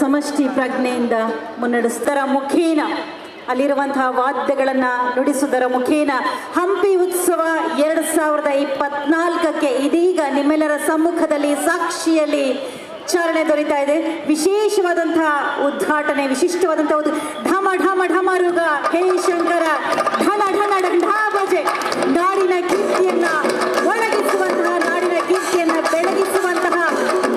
ಸಮಷ್ಟಿ ಪ್ರಜ್ಞೆಯಿಂದ ಮುನ್ನಡೆಸುವುದರ ಮುಖೇನ ಅಲ್ಲಿರುವಂತಹ ವಾದ್ಯಗಳನ್ನು ನುಡಿಸುವುದರ ಮುಖೇನ ಹಂಪಿ ಉತ್ಸವ 2024ಕ್ಕೆ ಇದೀಗ ನಿಮ್ಮೆಲ್ಲರ ಸಮ್ಮುಖದಲ್ಲಿ ಸಾಕ್ಷಿಯಲ್ಲಿ ಚಾಲನೆ ದೊರೀತಾ ಇದೆ. ವಿಶೇಷವಾದಂತಹ ಉದ್ಘಾಟನೆ, ವಿಶಿಷ್ಟವಾದಂತಹ ಒಂದು ಢಮ ಢಮ ಢಮರುಗ, ಹೇ ಶಂಕರ ಢನ ಢನ ಢಂಢಾ ಬಜೆ, ನಾಡಿನ ಕೀರ್ತಿಯನ್ನ ಒಳಗಿಸುವಂತಹ, ನಾಡಿನ ಕೀರ್ತಿಯನ್ನ ಬೆಳಗಿಸುವಂತಹ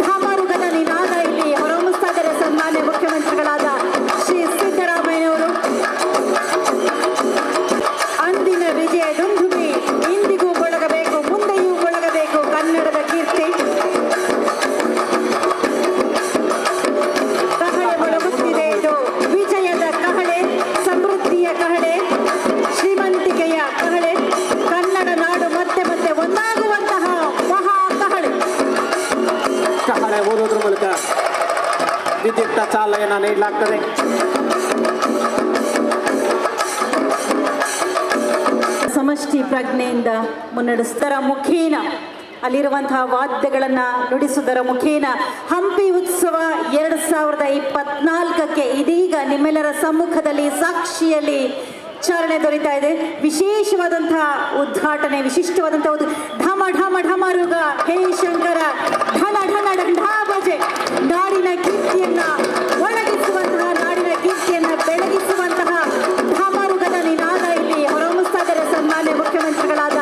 ಢಮರುಗದ ನಿನಾದ ಇಲ್ಲಿ ಹೊರಹೊಮ್ಮಿಸ್ತಾ ಇದ್ದಾರೆ ಸನ್ಮಾನ್ಯ ಮುಖ್ಯಮಂತ್ರಿಗಳಾದ ಶ್ರೀ ಸಿದ್ದರಾಮಯ್ಯನವರು. ಅಂದಿನ ವಿಜಯ ದುಂದುಭಿ ಇಂದಿಗೂ ಮೊಳಗಬೇಕು, ಮುಂದೆಯೂ ಮೊಳಗಬೇಕು ಕನ್ನಡದ ಕೀರ್ತಿ. ಕಹಳೆ ಮೊಳಗುತ್ತಿದೆ, ಇದು ವಿಜಯದ ಕಹಳೆ, ಸಮೃದ್ಧಿಯ ಕಹಳೆ, ಶ್ರೀಮಂತಿಕೆಯ ಕಹಳೆ, ಕನ್ನಡ ನಾಡು ಮತ್ತೆ ಮತ್ತೆ ಒಂದಾಗುವಂತಹ ಮಹಾ ಕಹಳೆ. ಕಹಳೆ ಓದೋದ್ರ ಮೂಲಕ ವಿದ್ಯುಕ್ತ ಚಾಲನೆಯನ್ನು ನೀಡಲಾಗ್ತದೆ. ಸಮಷ್ಟಿ ಪ್ರಜ್ಞೆಯಿಂದ ಮುನ್ನಡೆಸುವುದರ ಮುಖೇನ ಅಲ್ಲಿರುವಂತಹ ವಾದ್ಯಗಳನ್ನು ನುಡಿಸುವುದರ ಮುಖೇನ ಹಂಪಿ ಉತ್ಸವ 2024ಕ್ಕೆ ಇದೀಗ ನಿಮ್ಮೆಲ್ಲರ ಸಮ್ಮುಖದಲ್ಲಿ ಸಾಕ್ಷಿಯಲ್ಲಿ ಚಾಲನೆ ದೊರೀತಾ ಇದೆ. ವಿಶೇಷವಾದಂತಹ ಉದ್ಘಾಟನೆ, ವಿಶಿಷ್ಟವಾದಂತಹ ಒಂದು ಢಮ ಢಮ ಢಮರುಗ, ಹೇ ಶಂಕರ ಢನ ಢನ ಢಂಢಾ ಬಜೆ, ನಾಡಿನ ಕೀರ್ತಿಯನ್ನ ಒಳಗಿಸುವಂತಹ, ನಾಡಿನ ಕೀರ್ತಿಯನ್ನ ಬೆಳಗಿಸುವಂತಹ ಢಮರುಗದ ನಿನಾದ ಇಲ್ಲಿ ಹೊರಹೊಮ್ಮಿಸ್ತಾ ಇದ್ದಾರೆ ಸನ್ಮಾನ್ಯ ಮುಖ್ಯಮಂತ್ರಿಗಳಾದ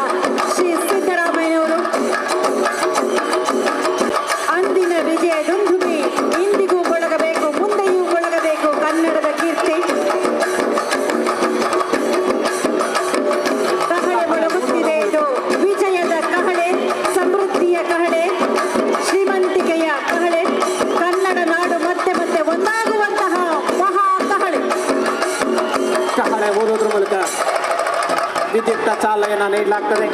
ಶ್ರೀ ಸಿದ್ದರಾಮಯ್ಯನವರು. ಅಂದಿನ ವಿಜಯ ದುಂದುಭಿ ಇಂದಿಗೂ ಮೊಳಗಬೇಕು, ಮುಂದೆಯೂ ಮೊಳಗಬೇಕು ಕನ್ನಡದ ಕೀರ್ತಿ. ಕಹಳೆ ಮೊಳಗುತ್ತಿದೆ, ಇದು ವಿಜಯದ ಕಹಳೆ, ಸಮೃದ್ಧಿಯ ಕಹಳೆ, ಶ್ರೀಮಂತಿಕೆಯ ಕಹಳೆ, ಕನ್ನಡ ನಾಡು ಮತ್ತೆ ಮತ್ತೆ ಒಂದಾಗುವಂತಹ ಮಹಾ ಕಹಳೆ. ಕಹಳೆ ಓದೋದ್ರ ಮೂಲಕ ವಿದ್ಯುಕ್ತ ಚಾಲನೆಯನ್ನು ನೀಡಲಾಗ್ತದೆ.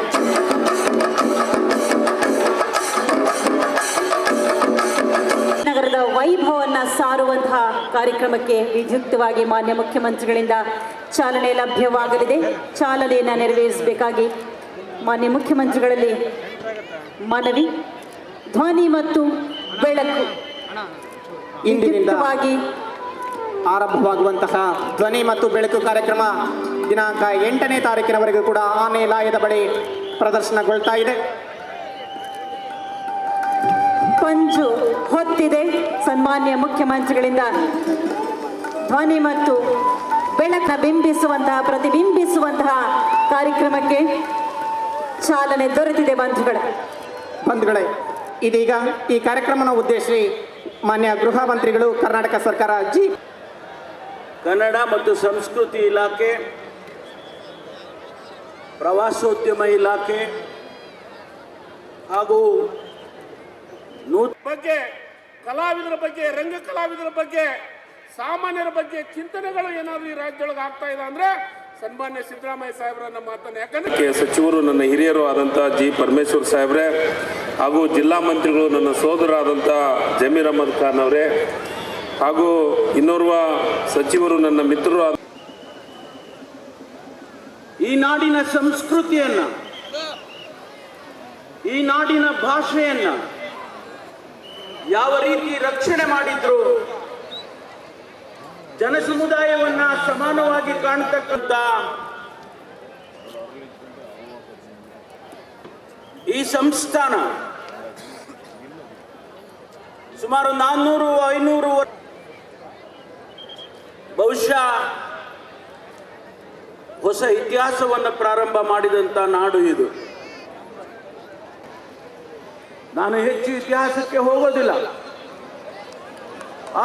ನಗರದ ವೈಭವವನ್ನು ಸಾರುವಂತಹ ಕಾರ್ಯಕ್ರಮಕ್ಕೆ ವಿದ್ಯುಕ್ತವಾಗಿ ಮಾನ್ಯ ಮುಖ್ಯಮಂತ್ರಿಗಳಿಂದ ಚಾಲನೆ ಲಭ್ಯವಾಗಲಿದೆ. ಚಾಲನೆಯನ್ನು ನೆರವೇರಿಸಬೇಕಾಗಿ ಮಾನ್ಯ ಮುಖ್ಯಮಂತ್ರಿಗಳಲ್ಲಿ ಮನವಿ. ಧ್ವನಿ ಮತ್ತು ಬೆಳಕು ಇಂದಿನಿಂದ ವಿದ್ಯುಕ್ತವಾಗಿ ಆರಂಭವಾಗುವಂತಹ ಧ್ವನಿ ಮತ್ತು ಬೆಳಕು ಕಾರ್ಯಕ್ರಮ ದಿನಾಂಕ 8ನೇ ತಾರೀಕಿನವರೆಗೂ ಕೂಡ ಆನೆ ಲಾಯದ ಬಳಿ ಪ್ರದರ್ಶನಗೊಳ್ತಾ ಇದೆ. ಪಂಜು ಹೊತ್ತಿದೆ. ಸನ್ಮಾನ್ಯ ಮುಖ್ಯಮಂತ್ರಿಗಳಿಂದ ಧ್ವನಿ ಮತ್ತು ಬೆಳಕನ್ನು ಬಿಂಬಿಸುವಂತಹ, ಪ್ರತಿಬಿಂಬಿಸುವಂತಹ ಕಾರ್ಯಕ್ರಮಕ್ಕೆ ಚಾಲನೆ ದೊರೆತಿದೆ. ಬಂಧುಗಳೇ, ಇದೀಗ ಈ ಕಾರ್ಯಕ್ರಮನ ಉದ್ದೇಶಿಸಿ ಮಾನ್ಯ ಗೃಹ ಮಂತ್ರಿಗಳು, ಕರ್ನಾಟಕ ಸರ್ಕಾರ, ಕನ್ನಡ ಮತ್ತು ಸಂಸ್ಕೃತಿ ಇಲಾಖೆ, ಪ್ರವಾಸೋದ್ಯಮ ಇಲಾಖೆ ಹಾಗೂ ಬಗ್ಗೆ, ಕಲಾವಿದರ ಬಗ್ಗೆ, ರಂಗ ಕಲಾವಿದರ ಬಗ್ಗೆ, ಸಾಮಾನ್ಯರ ಬಗ್ಗೆ ಚಿಂತನೆಗಳು ಏನಾದರೂ ಈ ರಾಜ್ಯದೊಳಗೆ ಆಗ್ತಾ ಇದೆ ಅಂದ್ರೆ ಸನ್ಮಾನ್ಯ ಸಿದ್ದರಾಮಯ್ಯ ಸಾಹೇಬ್ರನ್ನ ಮಾತನ್ನ. ಯಾಕಂದ್ರೆ ಸಚಿವರು ನನ್ನ ಹಿರಿಯರು ಆದಂಥ ಜಿ ಪರಮೇಶ್ವರ್ ಸಾಹೇಬ್ರೆ ಹಾಗೂ ಜಿಲ್ಲಾ ಮಂತ್ರಿಗಳು ನನ್ನ ಸೋದರ ಆದಂಥ ಜಮೀರ್ ಅಹಮದ್ ಖಾನ್ ಅವರೇ ಹಾಗೂ ಇನ್ನೋರ್ವ ಸಚಿವರು ನನ್ನ ಮಿತ್ರರು. ಈ ನಾಡಿನ ಸಂಸ್ಕೃತಿಯನ್ನ, ಈ ನಾಡಿನ ಭಾಷೆಯನ್ನ ಯಾವ ರೀತಿ ರಕ್ಷಣೆ ಮಾಡಿದ್ರು, ಜನಸಮುದಾಯವನ್ನ ಸಮಾನವಾಗಿ ಕಾಣತಕ್ಕಂಥ ಈ ಸಂಸ್ಥಾನ ಸುಮಾರು 400-500 ಬಹುಶಃ ಹೊಸ ಇತಿಹಾಸವನ್ನು ಪ್ರಾರಂಭ ಮಾಡಿದಂಥ ನಾಡು ಇದು. ನಾನು ಹೆಚ್ಚು ಇತಿಹಾಸಕ್ಕೆ ಹೋಗೋದಿಲ್ಲ,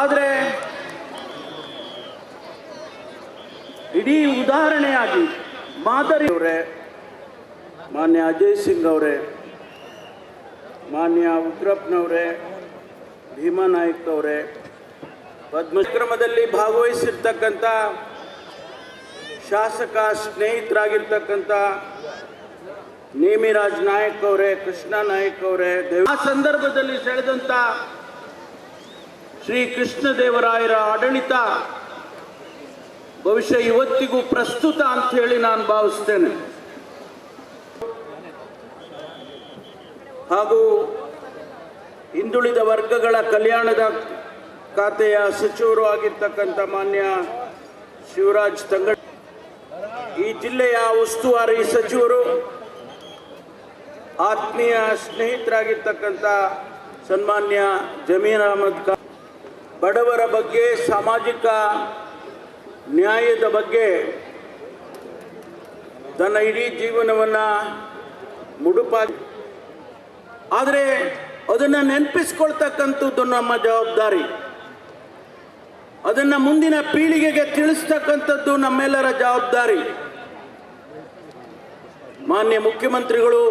ಆದರೆ ಇಡೀ ಉದಾಹರಣೆಯಾಗಿ ಮಾದರಿ ಅವರೇ, ಮಾನ್ಯ ಅಜಯ್ ಸಿಂಗ್ ಅವರೇ, ಮಾನ್ಯ ಉಗ್ರಪ್ಪನವರೇ, ಭೀಮಾ ನಾಯ್ಕ್ ಅವರೇ, ಪದ್ಮಕ್ರಮದಲ್ಲಿ ಭಾಗವಹಿಸಿರ್ತಕ್ಕಂಥ ಶಾಸಕ ಸ್ನೇಹಿತರಾಗಿರ್ತಕ್ಕಂಥ ನೇಮಿರಾಜ್ ನಾಯಕ್ ಅವರೇ, ಕೃಷ್ಣ ನಾಯಕ್ ಅವರೇ, ಆ ಸಂದರ್ಭದಲ್ಲಿ ಸೆಳೆದಂಥ ಶ್ರೀ ಕೃಷ್ಣದೇವರಾಯರ ಆಡಳಿತ ಬಹುಶಃ ಇವತ್ತಿಗೂ ಪ್ರಸ್ತುತ ಅಂತ ಹೇಳಿ ನಾನು ಭಾವಿಸ್ತೇನೆ. ಹಾಗೂ ಹಿಂದುಳಿದ ವರ್ಗಗಳ ಕಲ್ಯಾಣದ ಖಾತೆಯ ಸಚಿವರು ಆಗಿರ್ತಕ್ಕಂಥ ಮಾನ್ಯ ಶಿವರಾಜ್ ತಂಗಡ, ಈ ಜಿಲ್ಲೆಯ ಉಸ್ತುವಾರಿ ಸಚಿವರು, ಆತ್ಮೀಯ ಸ್ನೇಹಿತರಾಗಿರ್ತಕ್ಕಂಥ ಸನ್ಮಾನ್ಯ ಜಮೀರ್ ಅಹಮದ್ ಖಾನ್, ಬಡವರ ಬಗ್ಗೆ, ಸಾಮಾಜಿಕ ನ್ಯಾಯದ ಬಗ್ಗೆ ತನ್ನ ಇಡೀ ಜೀವನವನ್ನು ಮುಡುಪಾಗಿ, ಆದರೆ ಅದನ್ನು ನೆನಪಿಸ್ಕೊಳ್ತಕ್ಕಂಥದ್ದು ನಮ್ಮ ಜವಾಬ್ದಾರಿ. ಅದನ್ನು ಮುಂದಿನ ಪೀಳಿಗೆಗೆ ತಿಳಿಸ್ತಕ್ಕಂಥದ್ದು ನಮ್ಮೆಲ್ಲರ ಜವಾಬ್ದಾರಿ. ಮಾನ್ಯ ಮುಖ್ಯಮಂತ್ರಿಗಳು